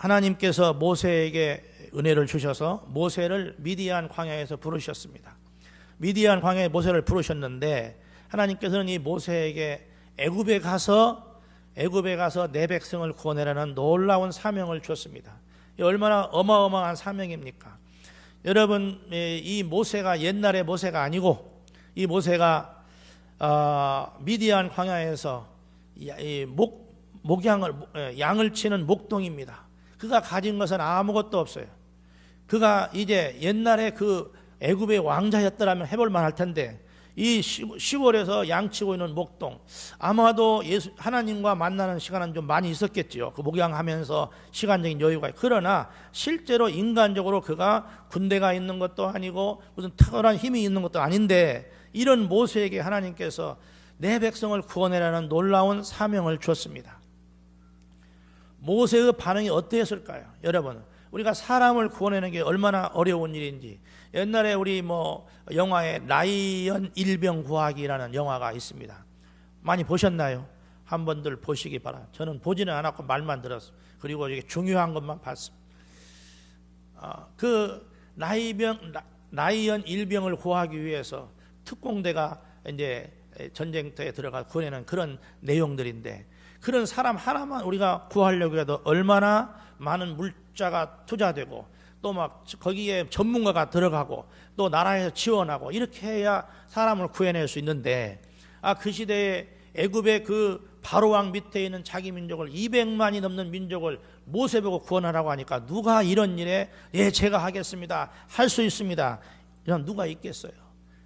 하나님께서 모세에게 은혜를 주셔서 모세를 미디안 광야에서 부르셨습니다. 미디안 광야에 모세를 부르셨는데 하나님께서는 이 모세에게 애굽에 가서 내 백성을 구원해라는 놀라운 사명을 주었습니다. 얼마나 어마어마한 사명입니까? 여러분, 이 모세가 옛날의 모세가 아니고 이 모세가 미디안 광야에서 양을 치는 목동입니다. 그가 가진 것은 아무것도 없어요. 그가 이제 옛날에 그 애굽의 왕자였더라면 해볼 만할 텐데 이 시골에서 양치고 있는 목동, 아마도 하나님과 만나는 시간은 좀 많이 있었겠죠. 그 목양하면서 시간적인 여유가. 그러나 실제로 인간적으로 그가 군대가 있는 것도 아니고 무슨 특별한 힘이 있는 것도 아닌데 이런 모세에게 하나님께서 내 백성을 구원해라는 놀라운 사명을 주었습니다. 모세의 반응이 어떠했을까요? 여러분, 우리가 사람을 구원하는 게 얼마나 어려운 일인지, 옛날에 우리 영화에 라이언 일병 구하기라는 영화가 있습니다. 많이 보셨나요? 한 번들 보시기 바랍니다. 저는 보지는 않았고 말만 들었어요. 그리고 이게 중요한 것만 봤습니다. 그 라이언 일병을 구하기 위해서 특공대가 이제 전쟁터에 들어가 구해내는 그런 내용들인데, 그런 사람 하나만 우리가 구하려고 해도 얼마나 많은 물자가 투자되고 또 막 거기에 전문가가 들어가고 또 나라에서 지원하고 이렇게 해야 사람을 구해낼 수 있는데, 그 시대에 애굽의 그 바로왕 밑에 있는 자기 민족을 200만이 넘는 민족을 모세 보고 구원하라고 하니까 누가 이런 일에 제가 하겠습니다, 할 수 있습니다, 이런 누가 있겠어요?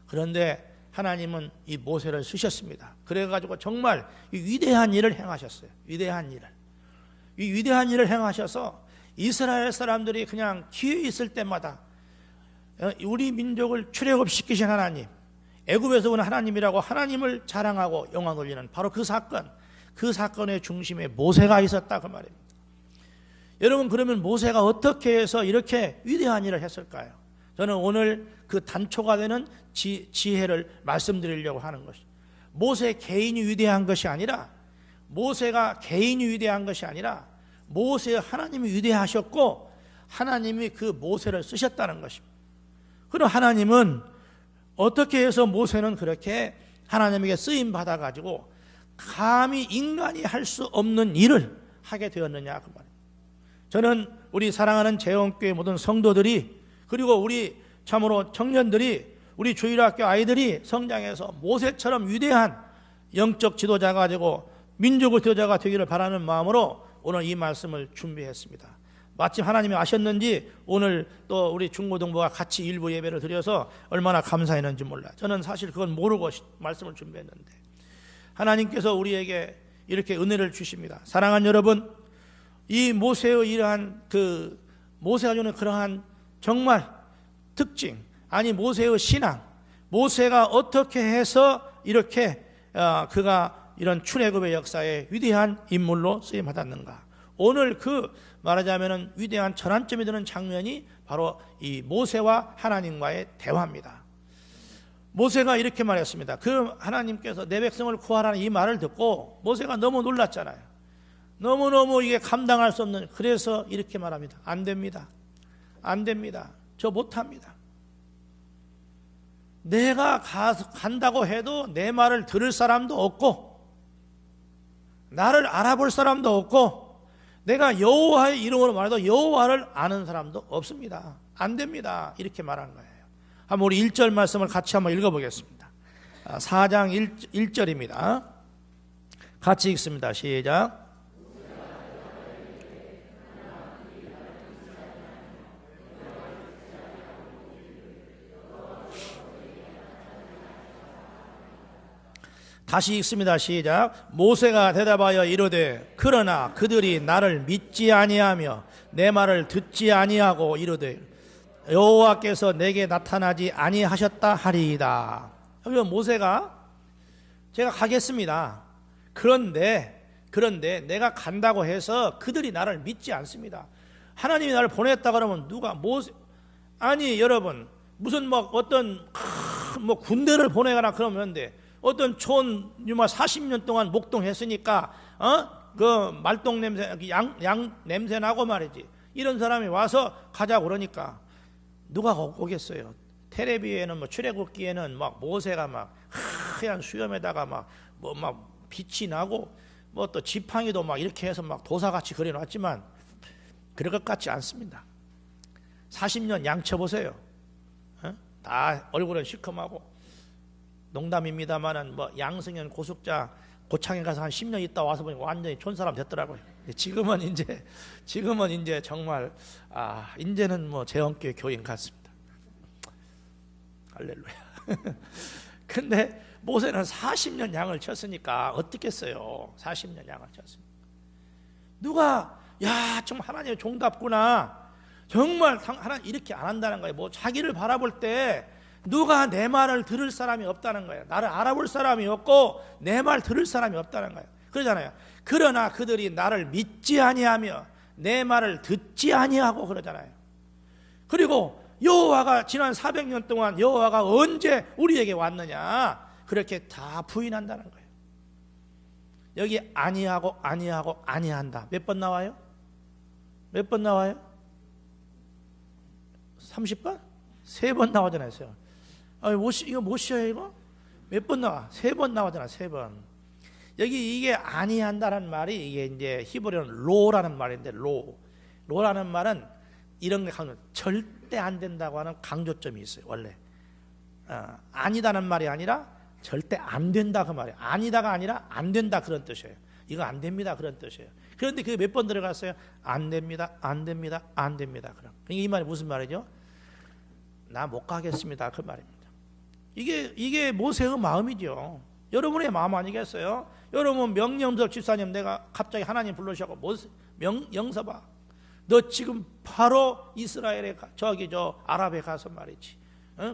그런데 하나님은 이 모세를 쓰셨습니다. 그래가지고 정말 이 위대한 일을 행하셨어요. 이 위대한 일을 행하셔서 이스라엘 사람들이 그냥 기회 있을 때마다 우리 민족을 출애굽시키신 하나님, 애굽에서 온 하나님이라고 하나님을 자랑하고 영광 돌리는 바로 그 사건의 중심에 모세가 있었다, 그 말입니다. 여러분, 그러면 모세가 어떻게 해서 이렇게 위대한 일을 했을까요? 저는 오늘 그 단초가 되는 지혜를 말씀드리려고 하는 것이, 모세 개인이 위대한 것이 아니라, 모세가 개인이 위대한 것이 아니라 모세 하나님이 위대하셨고 하나님이 그 모세를 쓰셨다는 것입니다. 그럼 하나님은 어떻게 해서 모세는 그렇게 하나님에게 쓰임 받아가지고 감히 인간이 할 수 없는 일을 하게 되었느냐, 그 말입니다. 저는 우리 사랑하는 재원교회 모든 성도들이, 그리고 우리 참으로 청년들이, 우리 주일학교 아이들이 성장해서 모세처럼 위대한 영적 지도자가 되고 민족의 지도자가 되기를 바라는 마음으로 오늘 이 말씀을 준비했습니다. 마침 하나님이 아셨는지 오늘 또 우리 중고등부가 같이 일부 예배를 드려서 얼마나 감사했는지 몰라요. 저는 사실 그건 모르고 말씀을 준비했는데 하나님께서 우리에게 이렇게 은혜를 주십니다. 사랑하는 여러분, 이 모세의 이러한 모세가 주는 그러한 정말 특징, 아니 모세의 신앙, 모세가 어떻게 해서 이렇게 그가 이런 출애굽의 역사에 위대한 인물로 쓰임 받았는가, 오늘 말하자면 위대한 전환점이 되는 장면이 바로 이 모세와 하나님과의 대화입니다. 모세가 이렇게 말했습니다. 하나님께서 내 백성을 구하라는 이 말을 듣고 모세가 너무 놀랐잖아요. 너무너무 이게 감당할 수 없는, 그래서 이렇게 말합니다. 안 됩니다. 저 못합니다. 내가 간다고 해도 내 말을 들을 사람도 없고 나를 알아볼 사람도 없고 내가 여호와의 이름으로 말해도 여호와를 아는 사람도 없습니다. 안 됩니다. 이렇게 말한 거예요. 한번 우리 1절 말씀을 같이 한번 읽어보겠습니다. 4장 1절입니다. 같이 읽습니다. 시작. 다시 읽습니다. 시작. 모세가 대답하여 이르되 그러나 그들이 나를 믿지 아니하며 내 말을 듣지 아니하고 이르되 여호와께서 내게 나타나지 아니하셨다 하리이다. 여기 모세가 제가 가겠습니다. 그런데 내가 간다고 해서 그들이 나를 믿지 않습니다. 하나님이 나를 보냈다 그러면 아니 여러분, 무슨 어떤 군대를 보내거나 그러면 돼. 어떤 40년 동안 목동했으니까 그 말똥 냄새, 양 냄새 나고 말이지. 이런 사람이 와서 가자고 그러니까 누가 오겠어요? 텔레비에는 뭐 출애굽기에는 막 모세가 막 하얀 수염에다가 막 빛이 나고 뭐 또 지팡이도 막 이렇게 해서 막 도사같이 그려놨지만 그럴 것 같지 않습니다. 40년 양쳐 보세요. 다 얼굴은 시커하고 농담입니다만은 뭐 양승현 고숙자 고창에 가서 한 10년 있다 와서 보니까 완전히 촌사람 됐더라고요. 지금은 이제 정말 이제는 뭐 재원교회 교인 같습니다. 할렐루야. 근데 모세는 40년 양을 쳤으니까 어떻겠어요? 40년 양을 쳤으니까 누가 정말 하나님의 종답구나. 정말 하나님 이렇게 안 한다는 거예요. 뭐 자기를 바라볼 때 누가 내 말을 들을 사람이 없다는 거예요. 나를 알아볼 사람이 없고 내 말 들을 사람이 없다는 거예요. 그러잖아요. 그러나 그들이 나를 믿지 아니하며 내 말을 듣지 아니하고 그러잖아요. 그리고 여호와가 지난 400년 동안 여호와가 언제 우리에게 왔느냐 그렇게 다 부인한다는 거예요. 여기 아니하고 아니한다 몇 번 나와요? 몇 번 나와요? 30번? 3번 나오잖아요. 이거 못 쉬어요 이거? 몇 번 나와? 3번 나오잖아. 3번. 여기 이게 아니한다는 말이 이게 이제 히브리어는 로라는 말인데 로라는 말은 이런 게 절대 안 된다고 하는 강조점이 있어요. 원래 아니다는 말이 아니라 절대 안 된다 그 말이에요. 아니다가 아니라 안 된다 그런 뜻이에요. 이거 안 됩니다 그런 뜻이에요. 그런데 그게 몇 번 들어갔어요? 안 됩니다 안 됩니다 안 됩니다. 그럼 이 말이 무슨 말이죠? 나 못 가겠습니다 그 말입니다. 이게 모세의 마음이죠. 여러분의 마음 아니겠어요? 여러분 명령섭 집사님 내가 갑자기 하나님 불러주셔서 영섭아 너 지금 바로 이스라엘에 아랍에 가서 말이지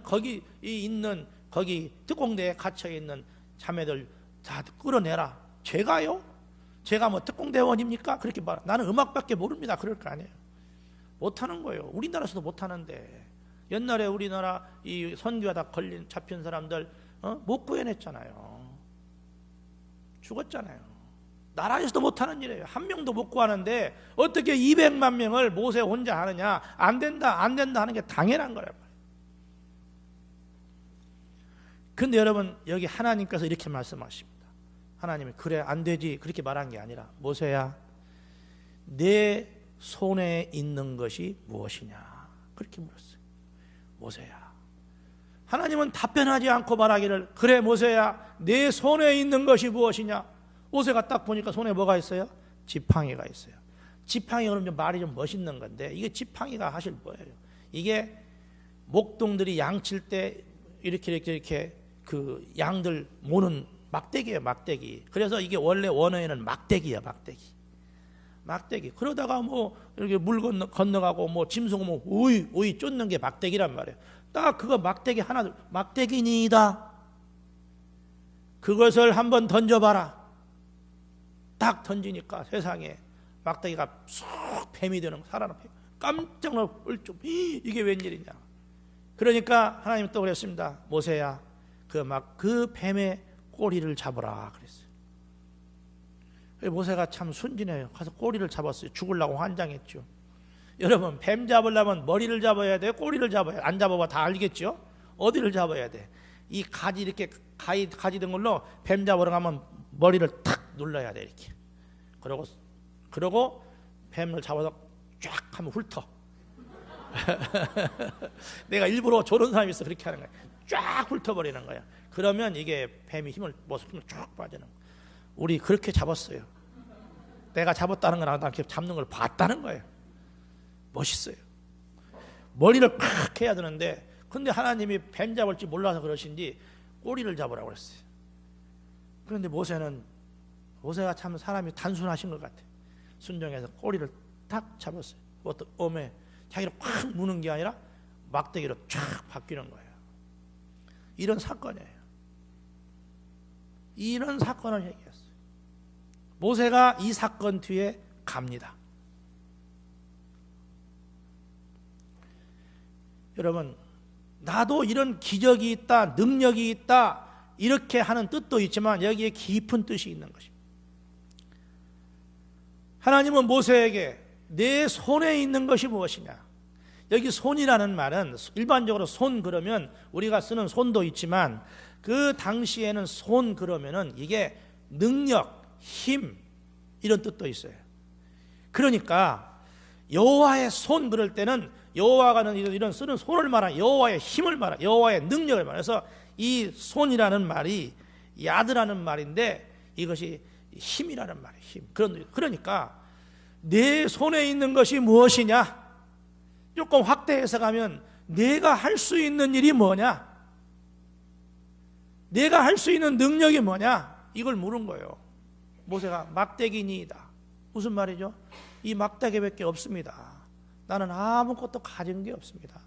거기 있는 거기 특공대에 갇혀있는 자매들 다 끌어내라. 제가요? 제가 뭐 특공대원입니까? 그렇게 말. 나는 음악밖에 모릅니다. 그럴 거 아니에요. 못하는 거예요. 우리나라에서도 못하는데 옛날에 우리나라 이 선교하다 잡힌 사람들 못 구해냈잖아요. 죽었잖아요. 나라에서도 못하는 일이에요. 한 명도 못 구하는데 어떻게 200만 명을 모세 혼자 하느냐. 안 된다 하는 게 당연한 거란 말이에요. 근데 여러분 여기 하나님께서 이렇게 말씀하십니다. 하나님이 그래 안 되지 그렇게 말한 게 아니라 모세야 내 손에 있는 것이 무엇이냐 그렇게 물었어요. 모세야 하나님은 답변하지 않고 말하기를 그래 모세야 내 손에 있는 것이 무엇이냐. 모세가 딱 보니까 손에 뭐가 있어요? 지팡이가 있어요. 지팡이 그럼 좀 말이 좀 멋있는 건데 이게 지팡이가 사실 뭐예요? 이게 목동들이 양칠 때 이렇게 그 양들 모는 막대기예요. 막대기. 그래서 이게 원래 원어에는 막대기야. 막대기. 그러다가 뭐 이렇게 물 건너가고 뭐 짐승 뭐 오이 쫓는 게 막대기란 말이에요. 딱 그거 막대기 하나 막대기니다. 그것을 한번 던져봐라. 딱 던지니까 세상에 막대기가 쑥 뱀이 되는 살아난 뱀. 깜짝 놀라 뿔쭉 이게 웬일이냐. 그러니까 하나님 또 그랬습니다. 모세야 그 뱀의 꼬리를 잡으라 그랬어요. 모세가 참 순진해요. 가서 꼬리를 잡았어요. 죽으려고 환장했죠. 여러분 뱀 잡으려면 머리를 잡아야 돼? 꼬리를 잡아야 돼? 안 잡아봐 다 알겠죠? 어디를 잡아야 돼? 이 가지 이렇게 가지 된 걸로 뱀 잡으러 가면 머리를 탁 눌러야 돼 이렇게. 그러고 뱀을 잡아서 쫙 하면 훑어. 내가 일부러 저런 사람이 있어 그렇게 하는 거야. 쫙 훑어버리는 거야. 그러면 이게 뱀이 힘을 쭉 빠지는 거야. 우리 그렇게 잡았어요. 내가 잡았다는 건 아니라 이렇게 잡는 걸 봤다는 거예요. 멋있어요. 머리를 팍 해야 되는데 근데 하나님이 뱀 잡을 줄 몰라서 그러신지 꼬리를 잡으라고 그랬어요. 그런데 모세가 참 사람이 단순하신 것 같아요. 순종해서 꼬리를 탁 잡았어요. 어떤 엄에 자기를 팍 무는 게 아니라 막대기로 쫙 바뀌는 거예요. 이런 사건이에요. 이런 사건을 얘기했어요. 모세가 이 사건 뒤에 갑니다. 여러분 나도 이런 기적이 있다 능력이 있다 이렇게 하는 뜻도 있지만 여기에 깊은 뜻이 있는 것입니다. 하나님은 모세에게 내 손에 있는 것이 무엇이냐. 여기 손이라는 말은 일반적으로 손 그러면 우리가 쓰는 손도 있지만 그 당시에는 손 그러면은 이게 능력, 힘 이런 뜻도 있어요. 그러니까 여호와의 손 그럴 때는 여호와가 이런 쓰는 손을 말하는 여호와의 힘을 말하는 여호와의 능력을 말해서 이 손이라는 말이 야드라는 말인데 이것이 힘이라는 말이에요. 힘. 그러니까 내 손에 있는 것이 무엇이냐? 조금 확대해서 가면 내가 할 수 있는 일이 뭐냐? 내가 할 수 있는 능력이 뭐냐? 이걸 물은 거예요. 모세가 막대기니이다. 무슨 말이죠? 이 막대기밖에 없습니다. 나는 아무것도 가진 게 없습니다.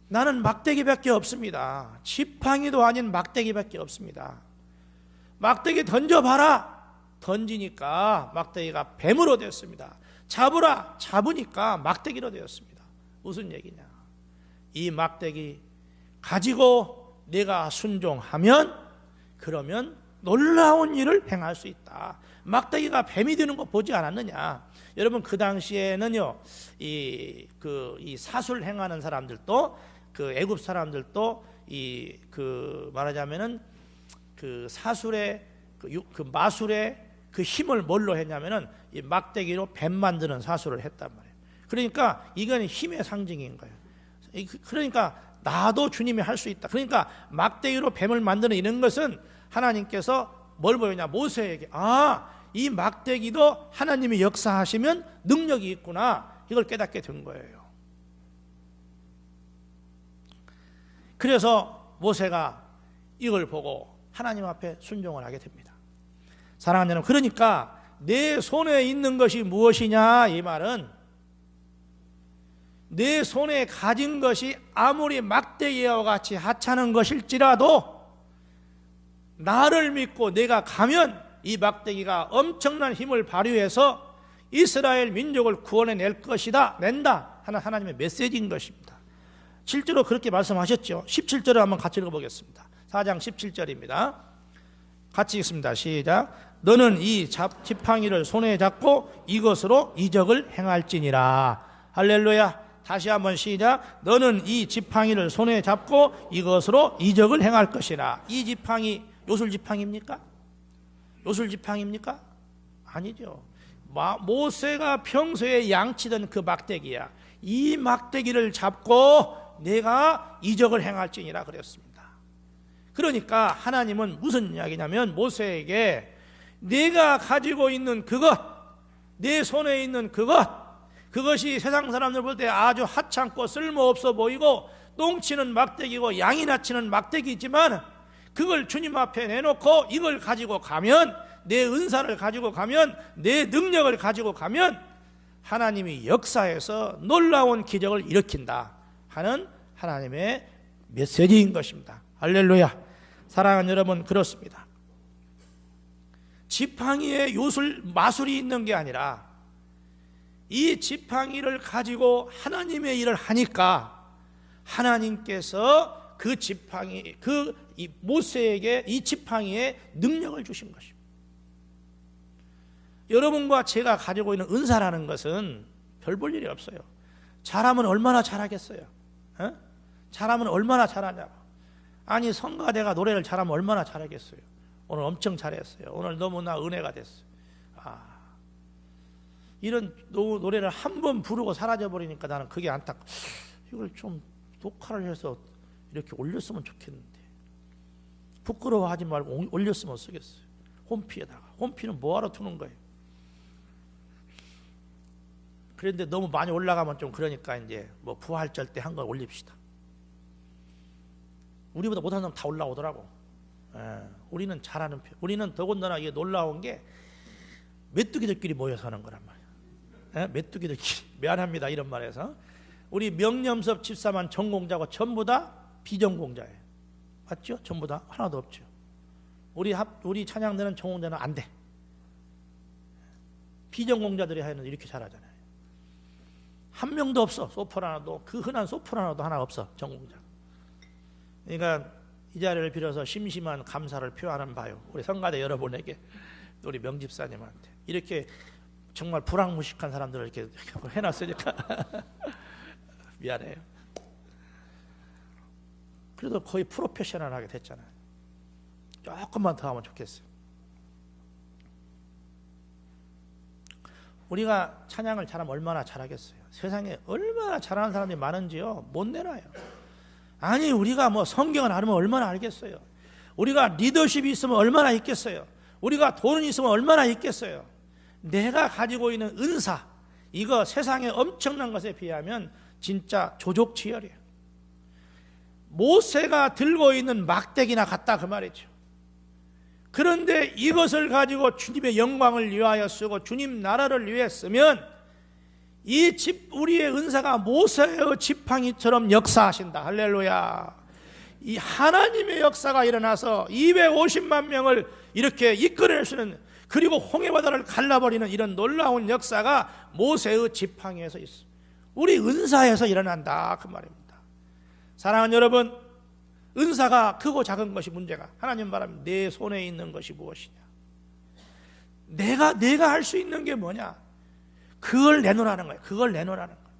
나는 막대기밖에 없습니다. 지팡이도 아닌 막대기밖에 없습니다. 막대기 던져봐라. 던지니까 막대기가 뱀으로 되었습니다. 잡으라. 잡으니까 막대기로 되었습니다. 무슨 얘기냐? 이 막대기 가지고 내가 순종하면 그러면 놀라운 일을 행할 수 있다. 막대기가 뱀이 되는 거 보지 않았느냐? 여러분 그 당시에는요, 이 사술 행하는 사람들도 그 애굽 사람들도 말하자면은 그 사술의 그 마술의 그 힘을 뭘로 했냐면은 이 막대기로 뱀 만드는 사술을 했단 말이에요. 그러니까 이건 힘의 상징인 거예요. 그러니까 나도 주님이 할 수 있다. 그러니까 막대기로 뱀을 만드는 이런 것은 하나님께서 뭘 보였냐? 모세에게 이 막대기도 하나님이 역사하시면 능력이 있구나. 이걸 깨닫게 된 거예요. 그래서 모세가 이걸 보고 하나님 앞에 순종을 하게 됩니다. 사랑하는 여러분, 그러니까 내 손에 있는 것이 무엇이냐? 이 말은 내 손에 가진 것이 아무리 막대기와 같이 하찮은 것일지라도 나를 믿고 내가 가면 이 막대기가 엄청난 힘을 발휘해서 이스라엘 민족을 구원해낼 것이다, 낸다 하는 하나님의 메시지인 것입니다. 실제로 그렇게 말씀하셨죠. 17절을 한번 같이 읽어보겠습니다. 4장 17절입니다. 같이 읽습니다. 시작. 너는 이 지팡이를 손에 잡고 이것으로 이적을 행할지니라. 할렐루야. 다시 한번 시작. 너는 이 지팡이를 손에 잡고 이것으로 이적을 행할 것이라. 이 지팡이 요술지팡이입니까? 요술지팡이입니까? 아니죠. 모세가 평소에 양치던 그 막대기야. 이 막대기를 잡고 내가 이적을 행할지니라 그랬습니다. 그러니까 하나님은 무슨 이야기냐면 모세에게 내가 가지고 있는 그것, 내 손에 있는 그것이 세상 사람들 볼 때 아주 하찮고 쓸모없어 보이고 똥치는 막대기고 양이나 치는 막대기지만 그걸 주님 앞에 내놓고 이걸 가지고 가면, 내 은사를 가지고 가면, 내 능력을 가지고 가면 하나님이 역사에서 놀라운 기적을 일으킨다 하는 하나님의 메시지인 것입니다. 할렐루야. 사랑하는 여러분, 그렇습니다. 지팡이에 마술이 있는 게 아니라 이 지팡이를 가지고 하나님의 일을 하니까 하나님께서 그 지팡이, 이 모세에게 이 지팡이에 능력을 주신 것입니다. 여러분과 제가 가지고 있는 은사라는 것은 별 볼 일이 없어요. 잘하면 얼마나 잘하겠어요? 잘하면 얼마나 잘하냐고. 아니 성가대가 노래를 잘하면 얼마나 잘하겠어요? 오늘 엄청 잘했어요. 오늘 너무나 은혜가 됐어요. 이런 노래를 한 번 부르고 사라져버리니까 나는 그게 안타까워. 이걸 좀 녹화를 해서 이렇게 올렸으면 좋겠는데 부끄러워하지 말고 올렸으면 쓰겠어요. 홈피에다가. 홈피는 뭐하러 두는 거예요? 그런데 너무 많이 올라가면 좀 그러니까 이제 뭐 부활절 때 한 걸 올립시다. 우리보다 못하는 사람 다 올라오더라고. 우리는 잘하는 편. 우리는 더군다나 이게 놀라운 게 메뚜기들끼리 모여서 하는 거란 말이야. 메뚜기들끼리. 미안합니다 이런 말에서. 우리 명념섭 집사만 전공자고 전부 다 비전공자예요. 맞죠? 전부 다 하나도 없죠. 우리 찬양대는 전공자는 안 돼. 비전공자들이 하는 이렇게 잘하잖아요. 한 명도 없어. 소프라노도, 그 흔한 소프라노도 하나 없어. 전공자. 그러니까 이 자리를 빌어서 심심한 감사를 표하는 바요. 우리 성가대 여러분에게 우리 명집사님한테 이렇게 정말 불황무식한 사람들을 이렇게 해놨으니까 미안해요. 그래도 거의 프로페셔널하게 됐잖아요. 조금만 더 하면 좋겠어요. 우리가 찬양을 잘하면 얼마나 잘하겠어요. 세상에 얼마나 잘하는 사람들이 많은지요 못 내놔요. 아니 우리가 뭐 성경을 알면 얼마나 알겠어요. 우리가 리더십이 있으면 얼마나 있겠어요. 우리가 돈이 있으면 얼마나 있겠어요. 내가 가지고 있는 은사, 이거 세상에 엄청난 것에 비하면 진짜 조족치열이에요. 모세가 들고 있는 막대기나 같다 그 말이죠. 그런데 이것을 가지고 주님의 영광을 위하여 쓰고 주님 나라를 위해 쓰면 우리의 은사가 모세의 지팡이처럼 역사하신다. 할렐루야. 이 하나님의 역사가 일어나서 250만 명을 이렇게 이끌어낼 수 있는, 그리고 홍해바다를 갈라버리는 이런 놀라운 역사가 모세의 지팡이에서 있어. 우리 은사에서 일어난다 그 말입니다. 사랑하는 여러분, 은사가 크고 작은 것이 문제가, 하나님 말하면 내 손에 있는 것이 무엇이냐, 내가 할 수 있는 게 뭐냐, 그걸 내놓으라는 거예요. 그걸 내놓으라는 거예요.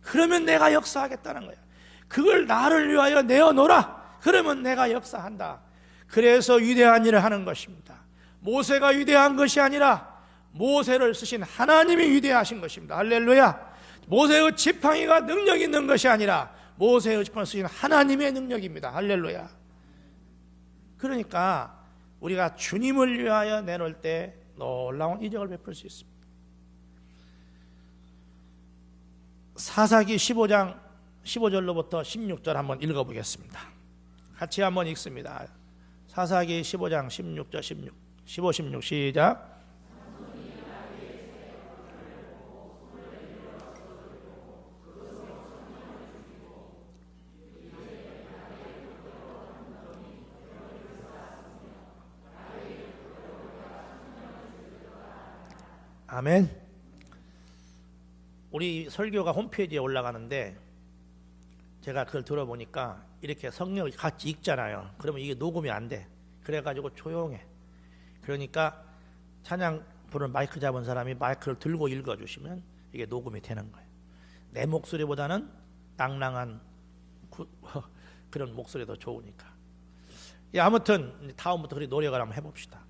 그러면 내가 역사하겠다는 거예요. 그걸 나를 위하여 내어놓으라. 그러면 내가 역사한다. 그래서 위대한 일을 하는 것입니다. 모세가 위대한 것이 아니라 모세를 쓰신 하나님이 위대하신 것입니다. 할렐루야. 모세의 지팡이가 능력 있는 것이 아니라 모세의 지팡이를 쓰신 하나님의 능력입니다. 할렐루야. 그러니까 우리가 주님을 위하여 내놓을 때 놀라운 이적을 베풀 수 있습니다. 사사기 15장 15절로부터 16절 한번 읽어보겠습니다. 같이 한번 읽습니다. 사사기 15장 16절 15, 16 시작. 아멘. 우리 설교가 홈페이지에 올라가는데 제가 그걸 들어보니까 이렇게 성경을 같이 읽잖아요. 그러면 이게 녹음이 안 돼. 그래가지고 조용해. 그러니까 찬양 부르는 마이크 잡은 사람이 마이크를 들고 읽어주시면 이게 녹음이 되는 거예요. 내 목소리보다는 낭낭한 그런 목소리 더 좋으니까. 아무튼 다음부터 우리 노력을 한번 해봅시다.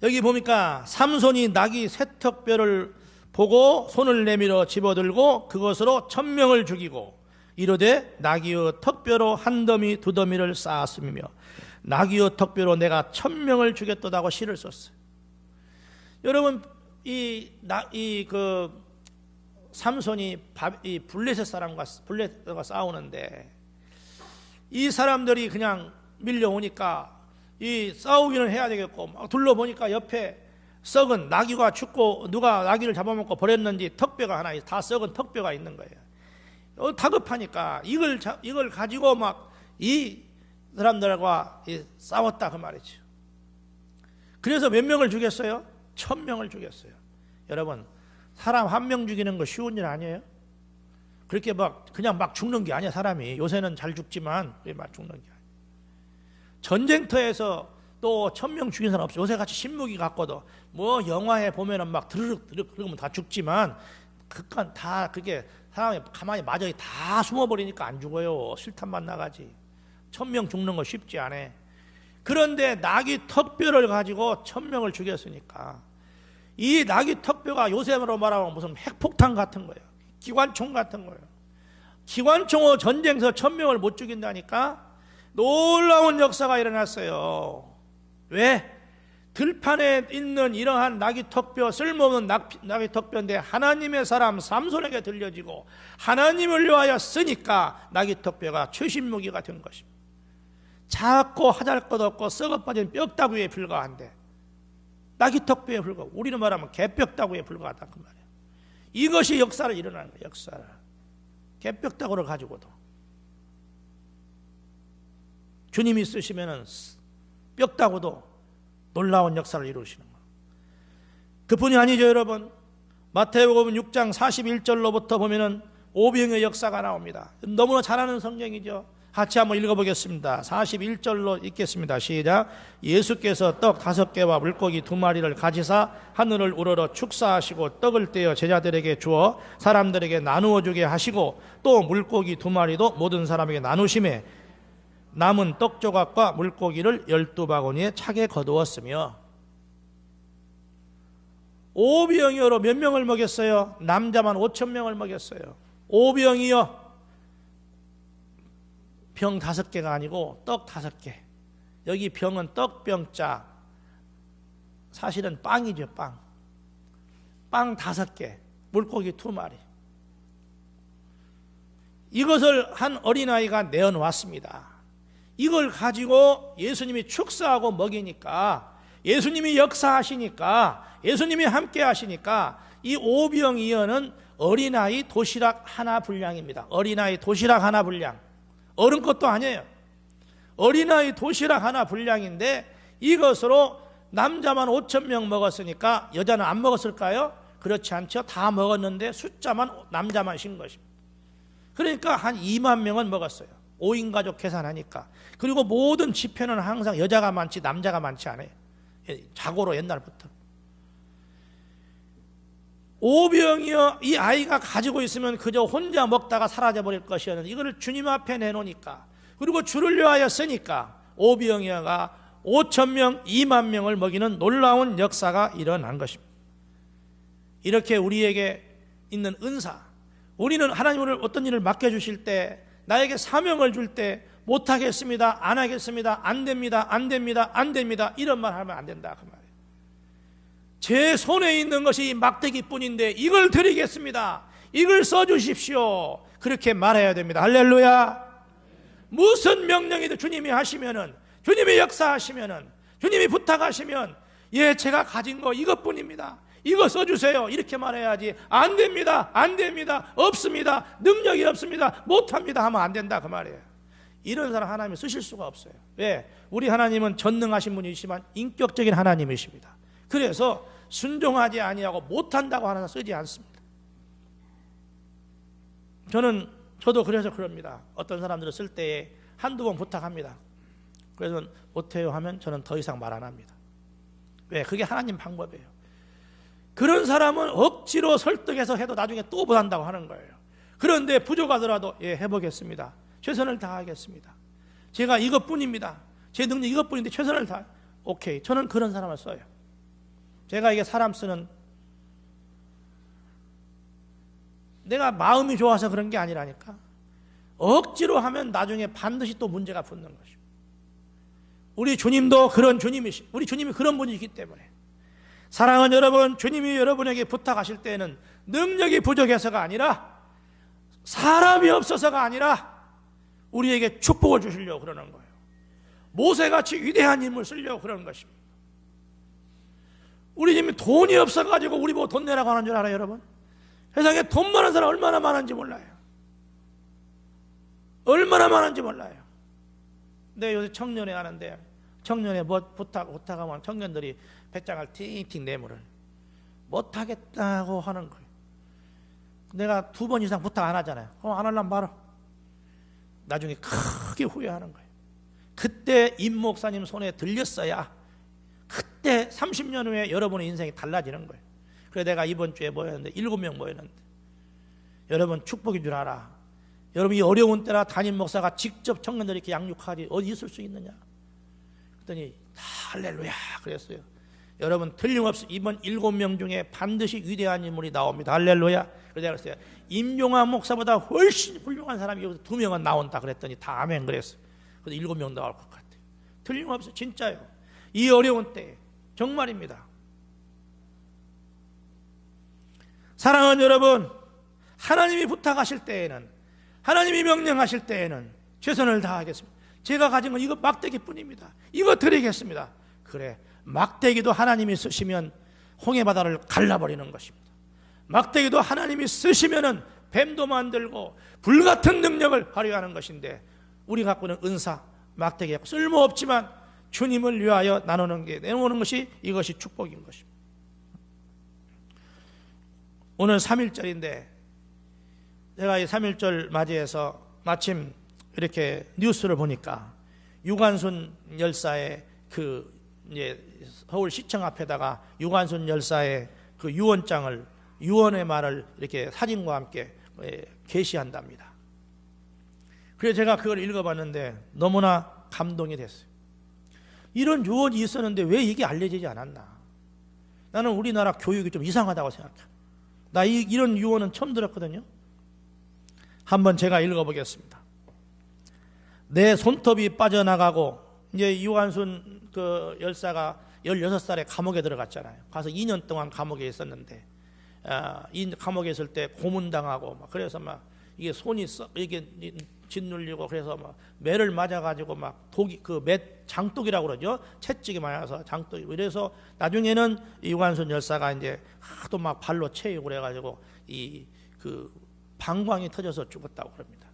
여기 보니까 삼손이 나귀 세턱뼈를 보고 손을 내밀어 집어들고 그것으로 1000명을 죽이고 이르되 나귀의 턱뼈로 한 더미 두 더미를 쌓았으며 나귀의 턱뼈로 내가 1000명을 죽였도다고 시를 썼어요. 여러분 그 삼손이 이 블레셋 사람과 싸우는데 이 사람들이 그냥 밀려오니까 이 싸우기는 해야 되겠고 막 둘러보니까 옆에 썩은 나귀가 죽고 누가 나귀를 잡아먹고 버렸는지 턱뼈가 하나 다 썩은 턱뼈가 있는 거예요. 다급하니까 이걸 가지고 막 이 사람들과 싸웠다 그 말이죠. 그래서 몇 명을 죽였어요? 1000명을 죽였어요. 여러분, 사람 한 명 죽이는 거 쉬운 일 아니에요? 그렇게 그냥 막 죽는 게 아니야. 사람이 요새는 잘 죽지만 막 죽는 게 아니야. 전쟁터에서 또 1000명 죽인 사람 없어요. 요새같이 신무기 갖고도 뭐 영화에 보면은 막 드르륵 그러면 다 죽지만 그건 다 그게 사람이 가만히 마저히 다 숨어버리니까 안 죽어요. 실탄만 나가지. 1000명 죽는 거 쉽지 않아. 그런데 나귀 턱뼈를 가지고 1000명을 죽였으니까 이 나귀 턱뼈가 요새로 말하면 무슨 핵폭탄 같은 거예요. 기관총 같은 거예요. 기관총으로 전쟁에서 1000명을 못 죽인다니까 놀라운 역사가 일어났어요. 왜? 들판에 있는 이러한 나귀 턱뼈, 쓸모없는 나귀 턱뼈인데 하나님의 사람 삼손에게 들려지고 하나님을 위하여 쓰니까 나귀 턱뼈가 최신 무기가 된 것입니다. 작고 하잘것없고 썩어빠진 뼈다귀에 불과한데 나귀 턱뼈에 불과하고 우리는 말하면 개뼈다귀에 불과하다 그 말이에요. 이것이 역사를 일어나는 거예요. 역사를. 개뼈다귀를 가지고도 주님이 쓰시면은 뼈다귀도 놀라운 역사를 이루시는 거예요. 그뿐이 아니죠, 여러분. 마태복음 6장 41절로부터 보면은 오병의 역사가 나옵니다. 너무나 잘 아는 성경이죠. 같이 한번 읽어보겠습니다. 41절로 읽겠습니다. 시작. 예수께서 떡 5개와 물고기 2마리를 가지사 하늘을 우러러 축사하시고 떡을 떼어 제자들에게 주어 사람들에게 나누어 주게 하시고 또 물고기 2마리도 모든 사람에게 나누시매 남은 떡 조각과 물고기를 12바구니에 차게 거두었으며 오병이어로 몇 명을 먹였어요? 남자만 5,000명을 먹였어요. 오병이어 병 5개가 아니고 떡 5개. 여기 병은 떡병자. 사실은 빵이죠, 빵. 빵 5개, 물고기 2마리. 이것을 한 어린아이가 내어놓았습니다. 이걸 가지고 예수님이 축사하고 먹이니까, 예수님이 역사하시니까, 예수님이 함께 하시니까 이 오병이어는 어린아이 도시락 하나 분량입니다. 어린아이 도시락 하나 분량. 어른 것도 아니에요. 어린아이 도시락 하나 분량인데 이것으로 남자만 5,000명 먹었으니까 여자는 안 먹었을까요? 그렇지 않죠. 다 먹었는데 숫자만 남자만 신 것입니다. 그러니까 한 2만 명은 먹었어요. 5인 가족 계산하니까. 그리고 모든 집회는 항상 여자가 많지 남자가 많지 않아요. 자고로 옛날부터. 오병이어 이 아이가 가지고 있으면 그저 혼자 먹다가 사라져버릴 것이었는데 이거를 주님 앞에 내놓으니까, 그리고 주를 위하여 쓰니까 오병이어가 5,000명, 2만 명을 먹이는 놀라운 역사가 일어난 것입니다. 이렇게 우리에게 있는 은사, 우리는 하나님을 어떤 일을 맡겨주실 때, 나에게 사명을 줄 때 못하겠습니다, 안 하겠습니다, 안 됩니다, 안 됩니다, 안 됩니다 이런 말 하면 안 된다 그 말이에요. 제 손에 있는 것이 막대기뿐인데 이걸 드리겠습니다, 이걸 써주십시오, 그렇게 말해야 됩니다. 할렐루야. 무슨 명령이든 주님이 하시면은, 주님이 역사하시면은, 주님이 부탁하시면 예 제가 가진 거 이것뿐입니다, 이거 써주세요 이렇게 말해야지, 안 됩니다, 안 됩니다, 없습니다, 능력이 없습니다, 못합니다 하면 안 된다 그 말이에요. 이런 사람 하나님이 쓰실 수가 없어요. 왜? 우리 하나님은 전능하신 분이시지만 인격적인 하나님이십니다. 그래서 순종하지 아니하고 못한다고 하나 쓰지 않습니다. 저도 그래서 그럽니다. 어떤 사람들을 쓸 때에 한두 번 부탁합니다. 그래서 못해요 하면 저는 더 이상 말 안 합니다. 왜? 그게 하나님 방법이에요. 그런 사람은 억지로 설득해서 해도 나중에 또 못한다고 하는 거예요. 그런데 부족하더라도 예 해보겠습니다, 최선을 다하겠습니다, 제가 이것뿐입니다, 제 능력 이것뿐인데 최선을 다, 오케이, 저는 그런 사람을 써요. 제가 이게 사람 쓰는, 내가 마음이 좋아서 그런 게 아니라니까. 억지로 하면 나중에 반드시 또 문제가 붙는 것이고, 우리 주님도 그런 주님이시, 우리 주님이 그런 분이시기 때문에, 사랑하는 여러분, 주님이 여러분에게 부탁하실 때는 능력이 부족해서가 아니라, 사람이 없어서가 아니라 우리에게 축복을 주시려고 그러는 거예요. 모세같이 위대한 인물 쓰려고 그러는 것입니다. 우리 집이 돈이 없어가지고 우리 보고 돈 내라고 하는 줄 알아요, 여러분? 세상에 돈 많은 사람 얼마나 많은지 몰라요. 얼마나 많은지 몰라요. 내가 요새 청년회 하는데, 청년회 뭐 부탁하면 청년들이 배짱을 팅팅 내물을 못하겠다고 하는 거예요. 내가 2번 이상 부탁 안 하잖아요. 그럼 안 하려면 바로 나중에 크게 후회하는 거예요. 그때 임 목사님 손에 들렸어야 그때 30년 후에 여러분의 인생이 달라지는 거예요. 그래서 내가 이번 주에 모였는데 7명 모였는데, 여러분 축복인 줄 알아. 여러분 이 어려운 때나 담임 목사가 직접 청년들 이렇게 양육하지 어디 있을 수 있느냐. 그랬더니 다 할렐루야 그랬어요. 여러분 틀림없이 이번 7명 중에 반드시 위대한 인물이 나옵니다. 할렐루야. 그래서 내가 그랬어요, 임용환 목사보다 훨씬 훌륭한 사람이 여기서 2명은 나온다 그랬더니 다 아멘 그랬어요. 그래서 7명 나올 것 같아요. 틀림없이 진짜요. 이 어려운 때에 정말입니다. 사랑하는 여러분, 하나님이 부탁하실 때에는, 하나님이 명령하실 때에는 최선을 다하겠습니다. 제가 가진 건 이거 막대기뿐입니다, 이거 드리겠습니다. 그래, 막대기도 하나님이 쓰시면 홍해바다를 갈라버리는 것입니다. 막대기도 하나님이 쓰시면은 뱀도 만들고 불같은 능력을 발휘하는 것인데, 우리 갖고 있는 은사 막대기가 쓸모없지만 주님을 위하여 나누는 게, 내놓는 것이, 이것이 축복인 것입니다. 오늘 3.1절인데 제가 이 3.1절 맞이해서 마침 이렇게 뉴스를 보니까 유관순 열사의 그 이제 서울시청 앞에다가 유관순 열사의 그 유언장을, 유언의 말을 이렇게 사진과 함께 게시한답니다. 그래서 제가 그걸 읽어봤는데 너무나 감동이 됐어요. 이런 유언이 있었는데 왜 이게 알려지지 않았나? 나는 우리나라 교육이 좀 이상하다고 생각해요. 나 이런 유언은 처음 들었거든요. 한번 제가 읽어보겠습니다. 내 손톱이 빠져나가고, 이제 유관순 그 열사가 16살에 감옥에 들어갔잖아요. 가서 2년 동안 감옥에 있었는데, 이 감옥에 있을 때 고문당하고, 막 그래서 막 이게 손이 이게 짓눌리고, 그래서 막 매를 맞아가지고 막 독이, 그 장독이라고 그러죠. 채찍이 맞아서 장독이. 이래서 나중에는 유관순 열사가 이제 하도 막 발로 채이고 그래가지고 그 방광이 터져서 죽었다고 그럽니다.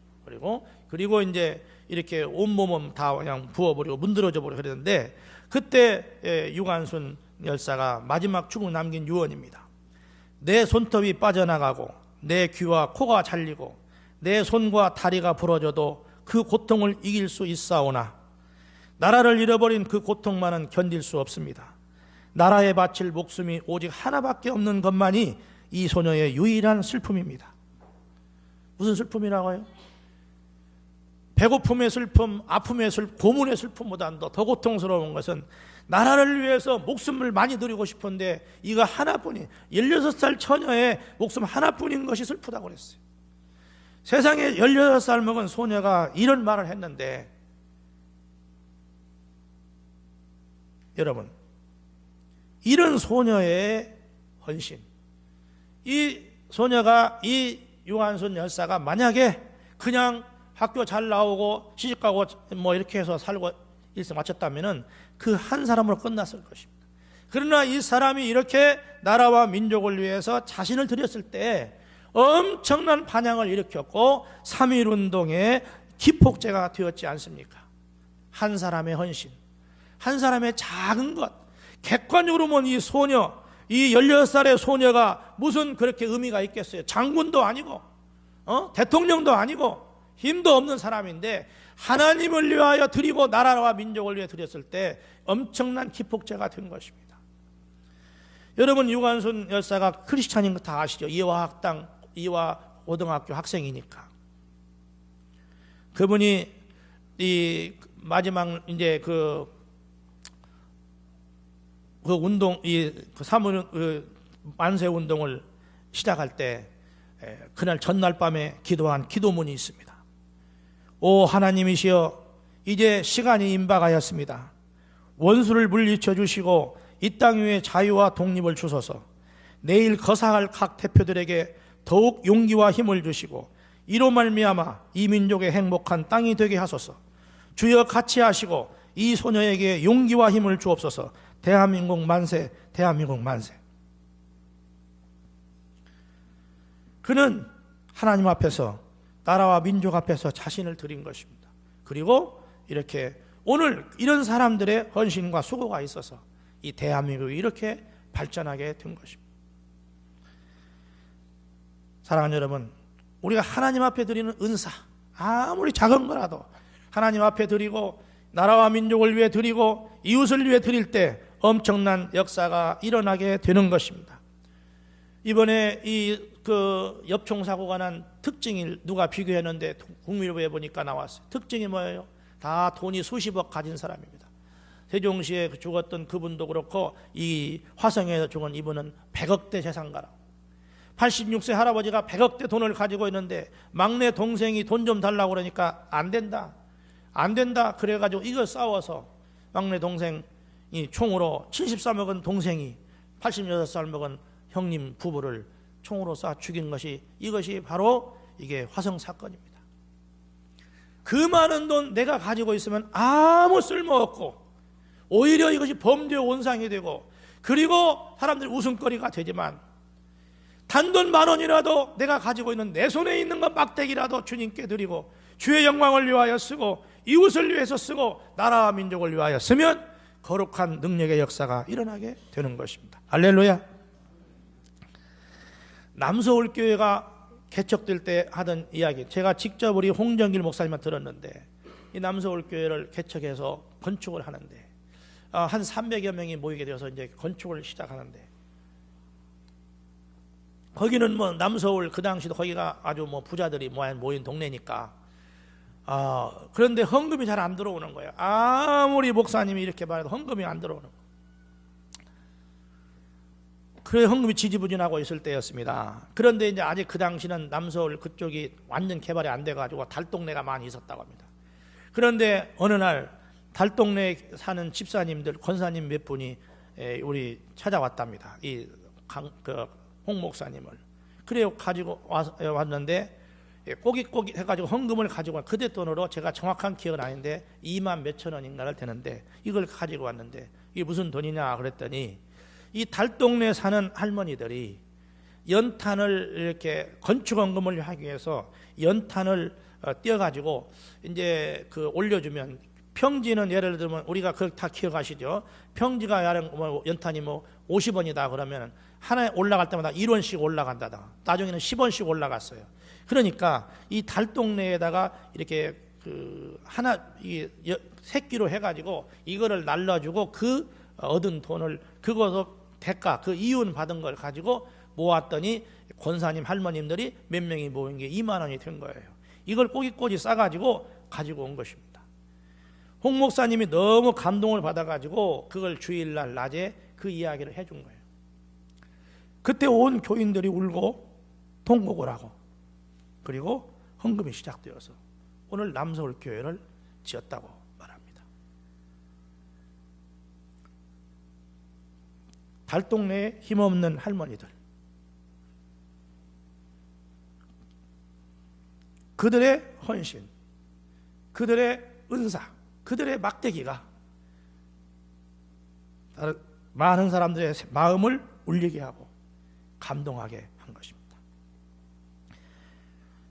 그리고 이제 이렇게 온몸은 다 그냥 부어버리고 문드러져 버리고 그랬는데, 그때 유관순 열사가 마지막 죽음 남긴 유언입니다. 내 손톱이 빠져나가고 내 귀와 코가 잘리고 내 손과 다리가 부러져도 그 고통을 이길 수 있사오나 나라를 잃어버린 그 고통만은 견딜 수 없습니다. 나라에 바칠 목숨이 오직 하나밖에 없는 것만이 이 소녀의 유일한 슬픔입니다. 무슨 슬픔이라고요? 배고픔의 슬픔, 아픔의 슬픔, 고문의 슬픔보다 더 고통스러운 것은 나라를 위해서 목숨을 많이 드리고 싶은데 이거 하나뿐인, 16살 처녀의 목숨 하나뿐인 것이 슬프다고 그랬어요. 세상에 16살 먹은 소녀가 이런 말을 했는데, 여러분, 이런 소녀의 헌신, 이 소녀가, 이 유관순 열사가 만약에 그냥 학교 잘 나오고 시집가고 뭐 이렇게 해서 살고 일생 마쳤다면은 그 한 사람으로 끝났을 것입니다. 그러나 이 사람이 이렇게 나라와 민족을 위해서 자신을 드렸을 때 엄청난 반향을 일으켰고 3.1운동의 기폭제가 되었지 않습니까? 한 사람의 헌신, 한 사람의 작은 것, 객관적으로 보면 이 소녀, 이 16살의 소녀가 무슨 그렇게 의미가 있겠어요? 장군도 아니고 대통령도 아니고 힘도 없는 사람인데 하나님을 위하여 드리고 나라와 민족을 위해 드렸을 때 엄청난 기폭제가 된 것입니다. 여러분, 유관순 열사가 크리스찬인 거 다 아시죠? 이화 고등학교 학생이니까. 그분이 이 마지막 이제 그 운동, 만세 운동을 시작할 때 그날 전날 밤에 기도한 기도문이 있습니다. 오 하나님이시여, 이제 시간이 임박하였습니다. 원수를 물리쳐 주시고 이 땅 위에 자유와 독립을 주소서. 내일 거사할 각 대표들에게 더욱 용기와 힘을 주시고 이로 말미암아 이 민족의 행복한 땅이 되게 하소서. 주여 같이 하시고 이 소녀에게 용기와 힘을 주옵소서. 대한민국 만세, 대한민국 만세. 그는 하나님 앞에서, 나라와 민족 앞에서 자신을 드린 것입니다. 그리고 이렇게 오늘 이런 사람들의 헌신과 수고가 있어서 이 대한민국이 이렇게 발전하게 된 것입니다. 사랑하는 여러분, 우리가 하나님 앞에 드리는 은사, 아무리 작은 거라도 하나님 앞에 드리고 나라와 민족을 위해 드리고 이웃을 위해 드릴 때 엄청난 역사가 일어나게 되는 것입니다. 이번에 이 엽총 사고가 난 특징을 누가 비교했는데 국민일보에 보니까 나왔어요. 특징이 뭐예요? 다 돈이 수십억 가진 사람입니다. 세종시에 죽었던 그분도 그렇고 이 화성에서 죽은 이분은 100억대 재산가라고. 86세 할아버지가 100억대 돈을 가지고 있는데 막내 동생이 돈 좀 달라고 그러니까 안 된다 그래가지고 이거 싸워서 막내 동생이 총으로 73 먹은 동생이 86살 먹은 형님 부부를 총으로 쏴 죽인 것이, 이것이 바로 이게 화성 사건입니다. 그 많은 돈 내가 가지고 있으면 아무 쓸모없고 오히려 이것이 범죄 원상이 되고, 그리고 사람들이 웃음거리가 되지만 단돈 10,000원이라도 내가 가지고 있는 내 손에 있는 것 막대기라도 주님께 드리고 주의 영광을 위하여 쓰고 이웃을 위해서 쓰고 나라와 민족을 위하여 쓰면 거룩한 능력의 역사가 일어나게 되는 것입니다. 할렐루야. 남서울교회가 개척될 때 하던 이야기, 제가 직접 우리 홍정길 목사님한테 들었는데, 이 남서울교회를 개척해서 건축을 하는데 한 300여 명이 모이게 되어서 이제 건축을 시작하는데, 거기는 뭐 남서울 그 당시도 거기가 아주 뭐 부자들이 모인 동네니까, 그런데 헌금이 잘 안 들어오는 거예요. 아무리 목사님이 이렇게 말해도 헌금이 안 들어오는 거예요. 그래 헌금이 지지부진하고 있을 때였습니다. 그런데 이제 아직 그 당시는 남서울 그쪽이 완전 개발이 안 돼가지고 달동네가 많이 있었다고 합니다. 그런데 어느 날 달동네에 사는 집사님들, 권사님 몇 분이 우리 찾아왔답니다. 홍 목사님을. 그래요 가지고 왔는데, 꼬깃꼬깃 해가지고 헌금을 가지고, 그때 돈으로 제가 정확한 기억은 아닌데 2만 몇천 원인가를 되는데, 이걸 가지고 왔는데 이게 무슨 돈이냐 그랬더니, 이 달동네에 사는 할머니들이 연탄을 이렇게 건축 헌금을 하기 위해서 연탄을 띄어가지고 이제 그 올려주면, 평지는 예를 들면 우리가 그렇게 다 기억하시죠? 평지가 연탄이 뭐 50원이다 그러면 하나에 올라갈 때마다 1원씩 올라간다다. 나중에는 10원씩 올라갔어요. 그러니까 이 달동네에다가 이렇게 그 하나 새끼로 해가지고 이거를 날라주고, 그 얻은 돈을, 그것도 대가, 그 이윤 받은 걸 가지고 모았더니 권사님 할머님들이 몇 명이 모인 게 2만 원이 된 거예요. 이걸 꼬깃꼬깃 싸가지고 가지고 온 것입니다. 홍 목사님이 너무 감동을 받아가지고 그걸 주일날 낮에 그 이야기를 해준 거예요. 그때 온 교인들이 울고 통곡을 하고, 그리고 헌금이 시작되어서 오늘 남서울 교회를 지었다고 말합니다. 달동네에 힘없는 할머니들, 그들의 헌신, 그들의 은사, 그들의 막대기가 많은 사람들의 마음을 울리게 하고 감동하게 한 것입니다.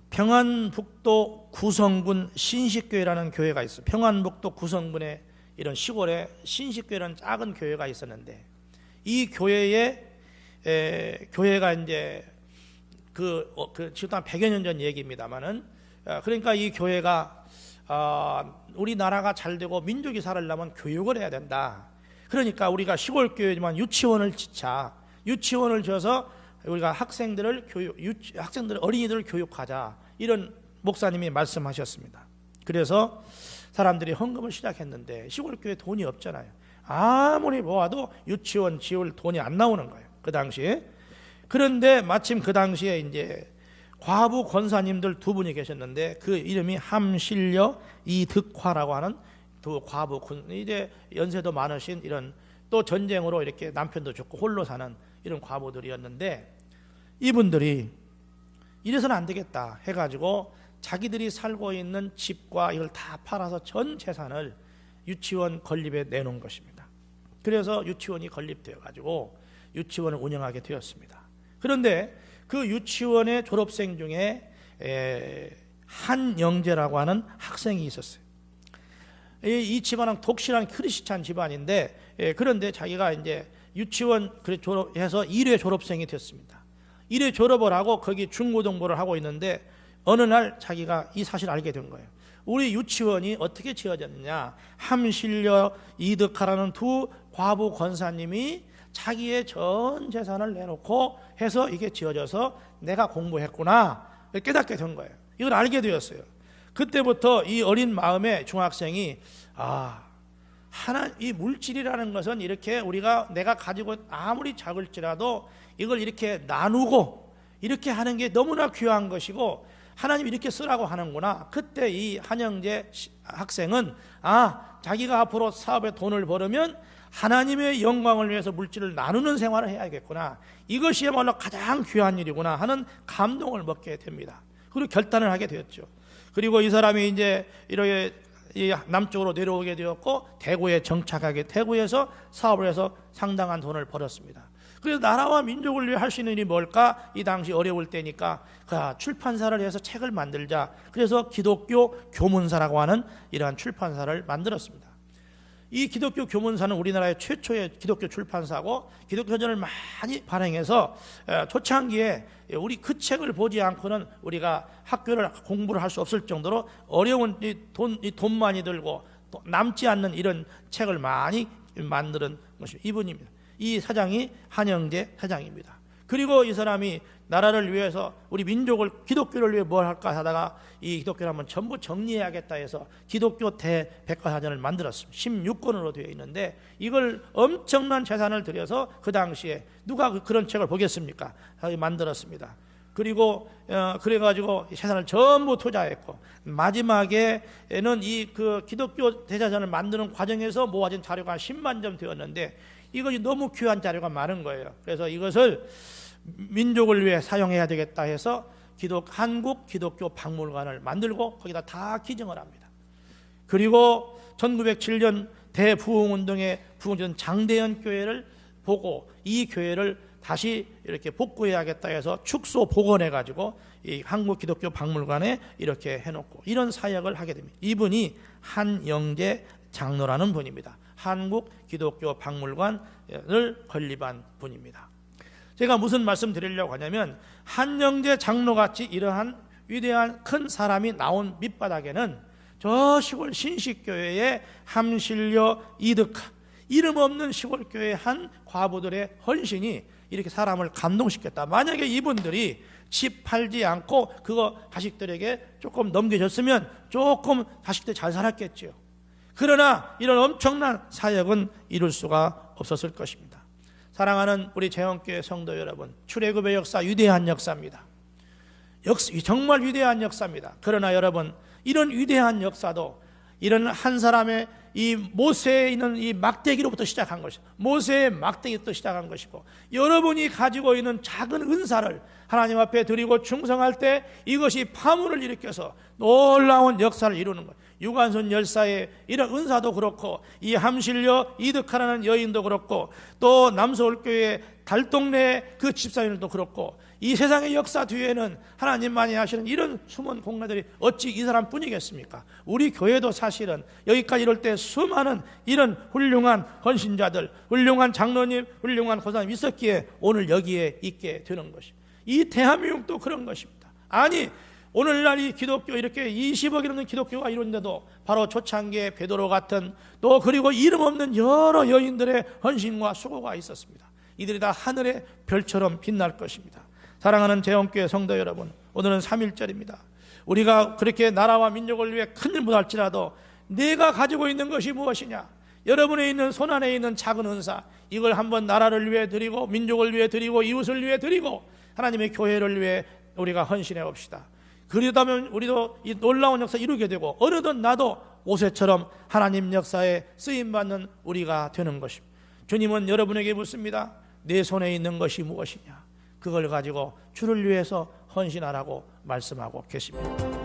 평안북도 구성군 신식교회라는 교회가 있어요. 평안북도 구성군에 이런 시골에 신식교회라는 작은 교회가 있었는데, 이 교회가 이제 지금 한 100여 년 전 얘기입니다만은, 그러니까 이 교회가 우리나라가 잘 되고 민족이 살려면 교육을 해야 된다. 그러니까 우리가 시골 교회지만 유치원을 짓자. 유치원을 지어서 우리가 어린이들을 교육하자. 이런 목사님이 말씀하셨습니다. 그래서 사람들이 헌금을 시작했는데, 시골 교회 돈이 없잖아요. 아무리 모아도 유치원 지을 돈이 안 나오는 거예요, 그 당시에. 그런데 마침 그 당시에 이제 과부 권사님들 두 분이 계셨는데, 그 이름이 함실려 이득화라고 하는 두 과부, 이제 연세도 많으신, 이런 또 전쟁으로 이렇게 남편도 죽고 홀로 사는 이런 과부들이었는데, 이분들이 이래서는 안 되겠다 해가지고 자기들이 살고 있는 집과 이걸 다 팔아서 전 재산을 유치원 건립에 내놓은 것입니다. 그래서 유치원이 건립되어 가지고 유치원을 운영하게 되었습니다. 그런데 그 유치원의 졸업생 중에 한영재라고 하는 학생이 있었어요. 이 집안은 독실한 크리스찬 집안인데, 그런데 자기가 이제 유치원 졸업해서 1회 졸업생이 됐습니다. 1회 졸업을 하고 거기 중고등부를 하고 있는데, 어느 날 자기가 이 사실을 알게 된 거예요. 우리 유치원이 어떻게 지어졌느냐, 함실려 이득하라는 두 과부 권사님이 자기의 전 재산을 내놓고 해서 이게 지어져서 내가 공부했구나 깨닫게 된 거예요. 이걸 알게 되었어요. 그때부터 이 어린 마음의 중학생이, 이 물질이라는 것은 이렇게 내가 가지고 아무리 작을지라도 이걸 이렇게 나누고 이렇게 하는 게 너무나 귀한 것이고, 하나님 이렇게 쓰라고 하는구나. 그때 이 한영재 학생은 자기가 앞으로 사업에 돈을 벌으면 하나님의 영광을 위해서 물질을 나누는 생활을 해야겠구나, 이것이야말로 가장 귀한 일이구나 하는 감동을 먹게 됩니다. 그리고 결단을 하게 되었죠. 그리고 이 사람이 이제 이렇게 남쪽으로 내려오게 되었고, 대구에 정착하게, 대구에서 사업을 해서 상당한 돈을 벌었습니다. 그래서 나라와 민족을 위해 할 수 있는 일이 뭘까? 이 당시 어려울 때니까 출판사를 해서 책을 만들자. 그래서 기독교 교문사라고 하는 이러한 출판사를 만들었습니다. 이 기독교 교문사는 우리나라의 최초의 기독교 출판사고 기독교 서전을 많이 발행해서 초창기에 우리 그 책을 보지 않고는 우리가 학교를 공부를 할 수 없을 정도로 어려운 돈 많이 들고 남지 않는 이런 책을 많이 만드는 것입니다. 이분입니다. 이 사장이 한영재 사장입니다. 그리고 이 사람이 나라를 위해서 우리 민족을 기독교를 위해 뭘 할까 하다가 이 기독교를 한번 전부 정리해야겠다 해서 기독교 대백과사전을 만들었습니다. 16권으로 되어 있는데 이걸 엄청난 재산을 들여서 그 당시에 누가 그런 책을 보겠습니까? 만들었습니다. 그리고 그래가지고 재산을 전부 투자했고 마지막에는 이 그 기독교 대사전을 만드는 과정에서 모아진 자료가 10만 점 되었는데 이것이 너무 귀한 자료가 많은 거예요. 그래서 이것을 민족을 위해 사용해야 되겠다 해서 한국 기독교 박물관을 만들고 거기다 다 기증을 합니다. 그리고 1907년 대부흥운동의 부흥전 장대현 교회를 보고 이 교회를 다시 이렇게 복구해야겠다 해서 축소 복원해 가지고 이 한국 기독교 박물관에 이렇게 해놓고 이런 사역을 하게 됩니다. 이분이 한영재 장로라는 분입니다. 한국 기독교 박물관을 건립한 분입니다. 제가 무슨 말씀 드리려고 하냐면 한영재 장로같이 이러한 위대한 큰 사람이 나온 밑바닥에는 저 시골 신식교회의 함실려 이득하 이름 없는 시골교회 한 과부들의 헌신이 이렇게 사람을 감동시켰다. 만약에 이분들이 집 팔지 않고 그거 자식들에게 조금 넘겨줬으면 조금 자식들 잘 살았겠죠. 그러나 이런 엄청난 사역은 이룰 수가 없었을 것입니다. 사랑하는 우리 재원교회 성도 여러분, 출애굽의 역사 위대한 역사입니다. 정말 위대한 역사입니다. 그러나 여러분, 이런 위대한 역사도 이런 한 사람의 이 모세에 있는 이 막대기로부터 시작한 것이고 모세의 막대기부터 시작한 것이고 여러분이 가지고 있는 작은 은사를 하나님 앞에 드리고 충성할 때 이것이 파문을 일으켜서 놀라운 역사를 이루는 것. 유관순 열사의 이런 은사도 그렇고 이 함실려 이득하라는 여인도 그렇고 또 남서울교회 달동네 그 집사님도 그렇고 이 세상의 역사 뒤에는 하나님만이 하시는 이런 숨은 공로들이 어찌 이 사람뿐이겠습니까? 우리 교회도 사실은 여기까지 이럴 때 수많은 이런 훌륭한 헌신자들, 훌륭한 장로님, 훌륭한 권사님 있었기에 오늘 여기에 있게 되는 것입니다. 이 대한민국도 그런 것입니다. 아니 오늘날 이 기독교 이렇게 20억이 넘는 기독교가 이루는데도 바로 초창기에 베드로 같은 또 그리고 이름 없는 여러 여인들의 헌신과 수고가 있었습니다. 이들이 다 하늘의 별처럼 빛날 것입니다. 사랑하는 재원교회 성도 여러분, 오늘은 3.1절입니다. 우리가 그렇게 나라와 민족을 위해 큰일 못할지라도 내가 가지고 있는 것이 무엇이냐? 여러분의 있는 손안에 있는 작은 은사, 이걸 한번 나라를 위해 드리고 민족을 위해 드리고 이웃을 위해 드리고 하나님의 교회를 위해 우리가 헌신해 봅시다. 그러다면 우리도 이 놀라운 역사 이루게 되고 어느덧 나도 모세처럼 하나님 역사에 쓰임받는 우리가 되는 것입니다. 주님은 여러분에게 묻습니다. 내 손에 있는 것이 무엇이냐? 그걸 가지고 주를 위해서 헌신하라고 말씀하고 계십니다.